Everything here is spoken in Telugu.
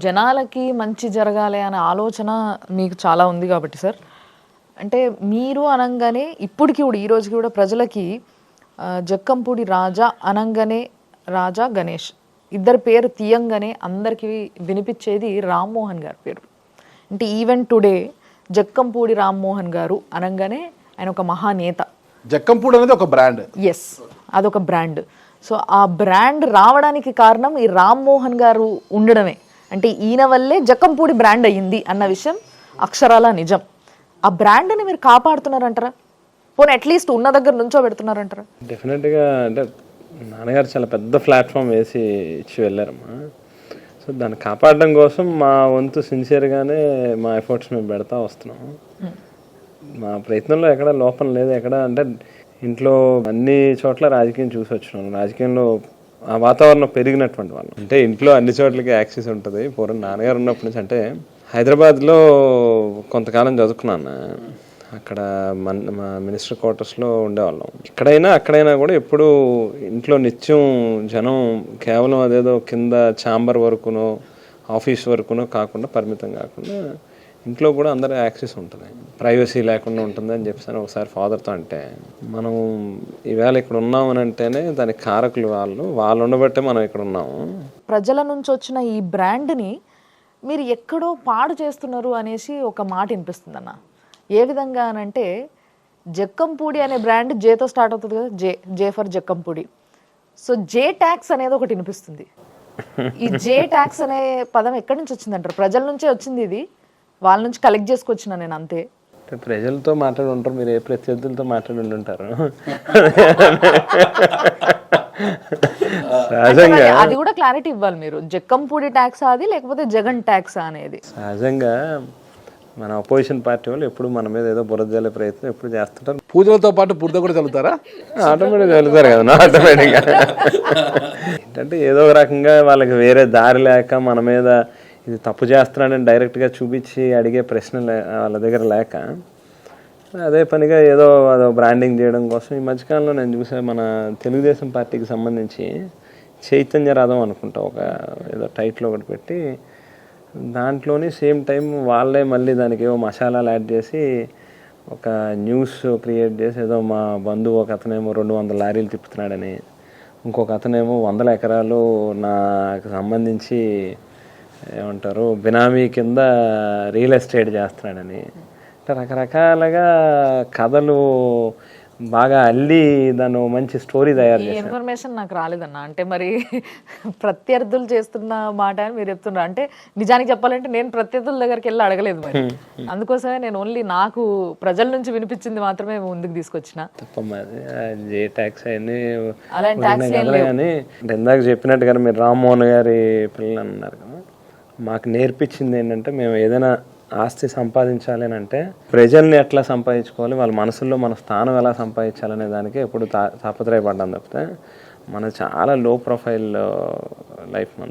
జనాలకి మంచి జరగాలి అనే ఆలోచన మీకు చాలా ఉంది కాబట్టి సార్, అంటే మీరు అనంగానే ఇప్పటికి కూడా ఈ రోజుకి కూడా ప్రజలకి జక్కంపూడి రాజా అనంగానే రాజా గణేష్ ఇద్దరు పేరు తీయంగానే అందరికీ వినిపించేది రామ్మోహన్ గారి పేరు. అంటే ఈవెన్ టుడే జక్కంపూడి రామ్మోహన్ గారు అనగానే ఆయన ఒక మహానేత. జక్కంపూడి అనేది ఒక బ్రాండ్. ఎస్, అదొక బ్రాండ్. సో ఆ బ్రాండ్ రావడానికి కారణం ఈ రామ్మోహన్ గారు ఉండడమే. అంటే ఈయన వల్లే జక్కంపూడి బ్రాండ్ అయ్యింది అన్న విషయం అక్షరాల నిజం. ఆ బ్రాండ్ని మీరు కాపాడుతున్నారంటారా, పోనీ అట్లీస్ట్ ఉన్న దగ్గర నుంచో పెడుతున్నారంటారా? డెఫినెట్గా. అంటే నాన్నగారు చాలా పెద్ద ప్లాట్ఫామ్ వేసి ఇచ్చి వెళ్ళారమ్మా. సో దాన్ని కాపాడడం కోసం మా వంతు సిన్సియర్గానే మా ఎఫర్ట్స్ మేము పెడతా వస్తున్నాం. మా ప్రయత్నంలో ఎక్కడ లోపం లేదు. ఎక్కడ అంటే ఇంట్లో అన్ని చోట్ల రాజకీయం చూసి వచ్చినాం. రాజకీయంలో ఆ వాతావరణం పెరిగినటువంటి వాళ్ళు అంటే ఇంట్లో అన్ని చోట్లకి యాక్సెస్ ఉంటుంది. పూర్వం నాన్నగారు ఉన్నప్పటి నుంచి అంటే హైదరాబాద్లో కొంతకాలం చదువుకున్నాను. అక్కడ మా మినిస్టర్ క్వార్టర్స్లో ఉండేవాళ్ళం. అక్కడైనా కూడా ఎప్పుడు ఇంట్లో నిత్యం జనం కేవలం అదేదో కింద ఛాంబర్ వరకునో ఆఫీస్ వరకునో కాకుండా పరిమితం కాకుండా ఇంట్లో కూడా అందరూ యాక్సెస్ ఉంటుంది, ప్రైవసీ లేకుండా ఉంటుంది అని చెప్పేసి ఒకసారి ఫాదర్తో అంటే మనం ఈవేళ ఇక్కడ ఉన్నామని అంటేనే దానికి కారకులు వాళ్ళు ఉండబట్టే మనం ఇక్కడ ఉన్నాము. ప్రజల నుంచి వచ్చిన ఈ బ్రాండ్ని మీరు ఎక్కడో పాడు చేస్తున్నారు అనేసి ఒక మాట వినిపిస్తుంది అన్న. ఏ విధంగా అనంటే జక్కంపూడి అనే బ్రాండ్ జేతో స్టార్ట్ అవుతుంది కదా, J for Jakkampudi. So J tax అనేది ఒకటి వినిపిస్తుంది. ఈ జే ట్యాక్స్ అనే పదం ఎక్కడి నుంచి వచ్చిందంటారు? ప్రజల నుంచే వచ్చింది, ఇది వాళ్ళ నుంచి కలెక్ట్ చేసుకొచ్చిన నేను అంతే. ప్రజలతో మాట్లాడి ఉంటారు, మీరు ఏ ప్రత్యర్థులతో మాట్లాడి ఉంటుంటారు. సహజంగా అది కూడా క్లారిటీ ఇవ్వాలి మీరు. జక్కంపూడి ట్యాక్స్ అది లేకపోతే జగన్ ట్యాక్స్ అనేది. సహజంగా మన అపోజిషన్ పార్టీ వాళ్ళు ఎప్పుడు మన మీద ఏదో బురద జల్లే ప్రయత్నం ఎప్పుడు చేస్తుంటారు. పూజలతో పాటు బురద కూడా చల్లుతారా? ఆటోమేటిక్గా చల్లుతారు కదా, ఆటోమేటిక్గా. ఏంటంటే ఏదో ఒక రకంగా వాళ్ళకి వేరే దారి లేక మన మీద ఇది తప్పు చేస్తున్నాడని డైరెక్ట్గా చూపించి అడిగే ప్రశ్న వాళ్ళ దగ్గర లేక అదే పనిగా ఏదో అదో బ్రాండింగ్ చేయడం కోసం ఈ మధ్యకాలంలో నేను చూసా మన తెలుగుదేశం పార్టీకి సంబంధించి చైతన్య రథం అనుకుంటా ఒక ఏదో టైటిల్ ఒకటి పెట్టి దాంట్లోని సేమ్ టైం వాళ్ళే మళ్ళీ దానికి ఏవో మసాలాలు యాడ్ చేసి ఒక న్యూస్ క్రియేట్ చేసి ఏదో మా బంధువు ఒక అతనేమో 200 లారీలు తిప్పుతున్నాడని, ఇంకొక అతనేమో 100 ఎకరాలు నాకు సంబంధించి ఏమంటారు బినామీ కింద రియల్ ఎస్టేట్ చేస్తున్నాడని, రకరకాలుగా కథలు బాగా అల్లి దాన్ని మంచి స్టోరీ తయారు చేశారు. ఇన్ఫర్మేషన్ నాకు రాలేదన్న. అంటే మరి ప్రత్యర్థులు చేస్తున్న మాట అని మీరు చెప్తున్నారు. అంటే నిజానికి చెప్పాలంటే నేను ప్రత్యర్థుల దగ్గరికి వెళ్ళి అడగలేదు మరి. అందుకోసమే నేను ఓన్లీ నాకు ప్రజల నుంచి వినిపించింది మాత్రమే ముందుకు తీసుకొచ్చిన. తప్పమ్మా, జే ట్యాక్స్ అవన్నీ అలాంటి ట్యాక్స్ కానీ అంటే ఇందాక చెప్పినట్టుగా మీరు రామ్మోహన్ గారి పిల్లలు అన్నారు కదా, మాకు నేర్పించింది ఏంటంటే మేము ఏదైనా ఆస్తి సంపాదించాలి అని అంటే ప్రజల్ని ఎట్లా సంపాదించుకోవాలి, వాళ్ళ మనసుల్లో మన స్థానం ఎలా సంపాదించాలనే దానికి ఎప్పుడు తాపత్రయపడ్డాను తప్పితే మన చాలా లో ప్రొఫైల్ లైఫ్ మన